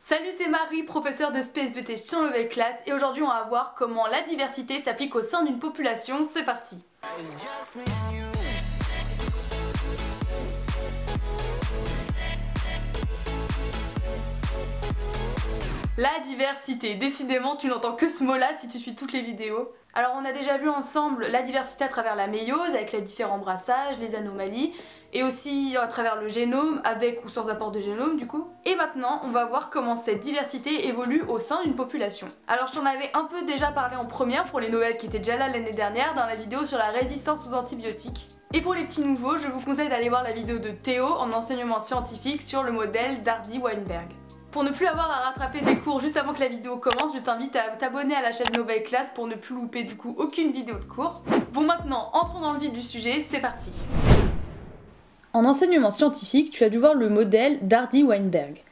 Salut, c'est Marie, professeure de SPSVT sur Nouvelle Classe, et aujourd'hui on va voir comment la diversité s'applique au sein d'une population. C'est parti. La diversité, décidément tu n'entends que ce mot-là si tu suis toutes les vidéos. Alors on a déjà vu ensemble la diversité à travers la méiose, avec les différents brassages, les anomalies, et aussi à travers le génome, avec ou sans apport de génome du coup. Et maintenant on va voir comment cette diversité évolue au sein d'une population. Alors je t'en avais un peu déjà parlé en première pour les nouvelles qui étaient déjà là l'année dernière dans la vidéo sur la résistance aux antibiotiques. Et pour les petits nouveaux, je vous conseille d'aller voir la vidéo de Théo en enseignement scientifique sur le modèle d'Hardy-Weinberg. Pour ne plus avoir à rattraper des cours juste avant que la vidéo commence, je t'invite à t'abonner à la chaîne Nouvelle Classe pour ne plus louper du coup aucune vidéo de cours. Bon, maintenant, entrons dans le vif du sujet, c'est parti. En enseignement scientifique, tu as dû voir le modèle d'Hardy-Weinberg.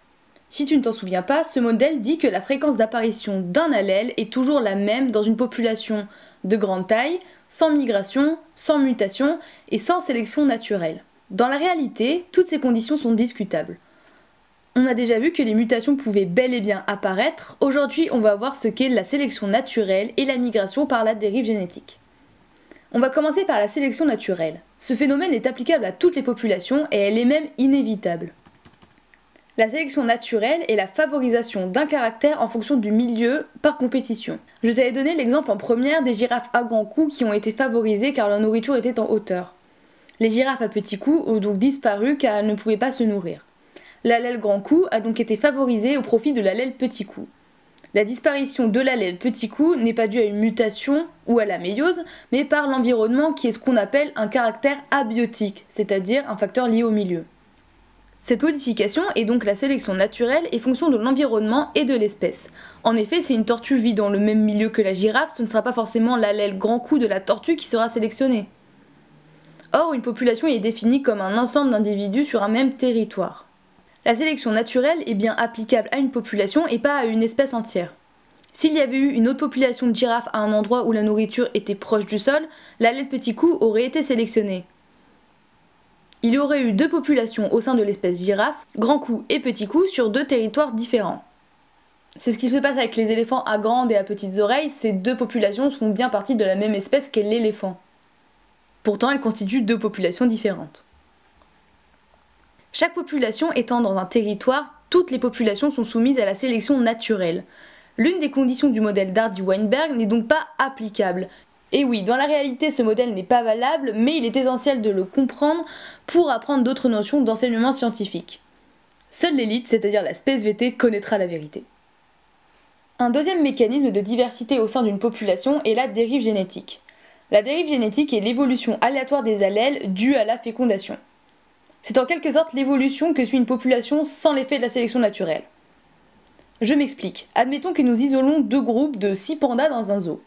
Si tu ne t'en souviens pas, ce modèle dit que la fréquence d'apparition d'un allèle est toujours la même dans une population de grande taille, sans migration, sans mutation et sans sélection naturelle. Dans la réalité, toutes ces conditions sont discutables. On a déjà vu que les mutations pouvaient bel et bien apparaître. Aujourd'hui, on va voir ce qu'est la sélection naturelle et la migration par la dérive génétique. On va commencer par la sélection naturelle. Ce phénomène est applicable à toutes les populations et elle est même inévitable. La sélection naturelle est la favorisation d'un caractère en fonction du milieu par compétition. Je t'avais donné l'exemple en première des girafes à grands coups qui ont été favorisées car leur nourriture était en hauteur. Les girafes à petits coups ont donc disparu car elles ne pouvaient pas se nourrir. L'allèle grand coup a donc été favorisé au profit de l'allèle petit coup. La disparition de l'allèle petit coup n'est pas due à une mutation ou à la méiose, mais par l'environnement qui est ce qu'on appelle un caractère abiotique, c'est-à-dire un facteur lié au milieu. Cette modification est donc la sélection naturelle et fonction de l'environnement et de l'espèce. En effet, si une tortue vit dans le même milieu que la girafe, ce ne sera pas forcément l'allèle grand coup de la tortue qui sera sélectionné. Or, une population est définie comme un ensemble d'individus sur un même territoire. La sélection naturelle est bien applicable à une population et pas à une espèce entière. S'il y avait eu une autre population de girafes à un endroit où la nourriture était proche du sol, l'allèle petit coup aurait été sélectionné. Il y aurait eu deux populations au sein de l'espèce girafe, grand coup et petit coup, sur deux territoires différents. C'est ce qui se passe avec les éléphants à grandes et à petites oreilles, ces deux populations font bien partie de la même espèce qu'est l'éléphant. Pourtant, elles constituent deux populations différentes. Chaque population étant dans un territoire, toutes les populations sont soumises à la sélection naturelle. L'une des conditions du modèle d'Hardy-Weinberg n'est donc pas applicable. Et oui, dans la réalité, ce modèle n'est pas valable, mais il est essentiel de le comprendre pour apprendre d'autres notions d'enseignement scientifique. Seule l'élite, c'est-à-dire la SPSVT, connaîtra la vérité. Un deuxième mécanisme de diversité au sein d'une population est la dérive génétique. La dérive génétique est l'évolution aléatoire des allèles due à la fécondation. C'est en quelque sorte l'évolution que suit une population sans l'effet de la sélection naturelle. Je m'explique. Admettons que nous isolons deux groupes de 6 pandas dans un zoo.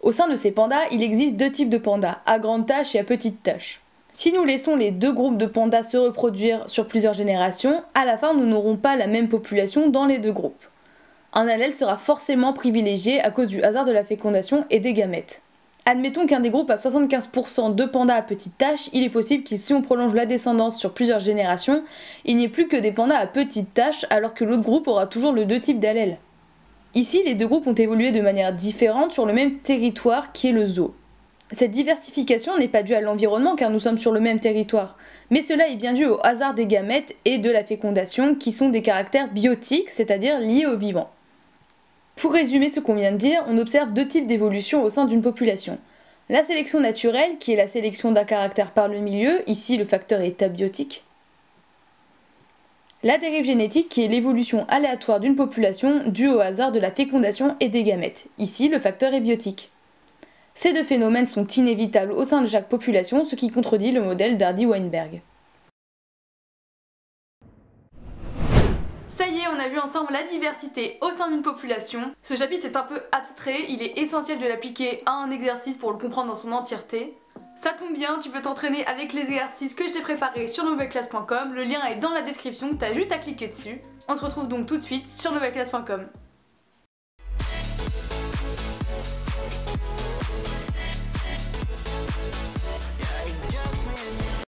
Au sein de ces pandas, il existe deux types de pandas, à grande tache et à petite tache. Si nous laissons les deux groupes de pandas se reproduire sur plusieurs générations, à la fin nous n'aurons pas la même population dans les deux groupes. Un allèle sera forcément privilégié à cause du hasard de la fécondation et des gamètes. Admettons qu'un des groupes a 75% de pandas à petite tache, il est possible que si on prolonge la descendance sur plusieurs générations, il n'y ait plus que des pandas à petite tache alors que l'autre groupe aura toujours le deux types d'allèles. Ici, les deux groupes ont évolué de manière différente sur le même territoire qui est le zoo. Cette diversification n'est pas due à l'environnement car nous sommes sur le même territoire, mais cela est bien dû au hasard des gamètes et de la fécondation qui sont des caractères biotiques, c'est-à-dire liés au vivant. Pour résumer ce qu'on vient de dire, on observe deux types d'évolution au sein d'une population. La sélection naturelle, qui est la sélection d'un caractère par le milieu, ici le facteur est abiotique. La dérive génétique, qui est l'évolution aléatoire d'une population due au hasard de la fécondation et des gamètes, ici le facteur est biotique. Ces deux phénomènes sont inévitables au sein de chaque population, ce qui contredit le modèle d'Hardy-Weinberg. Ça y est, on a vu ensemble la diversité au sein d'une population. Ce chapitre est un peu abstrait, il est essentiel de l'appliquer à un exercice pour le comprendre dans son entièreté. Ça tombe bien, tu peux t'entraîner avec les exercices que je t'ai préparés sur nouvellleclasse.com, le lien est dans la description, t'as juste à cliquer dessus. On se retrouve donc tout de suite sur nouvellleclasse.com.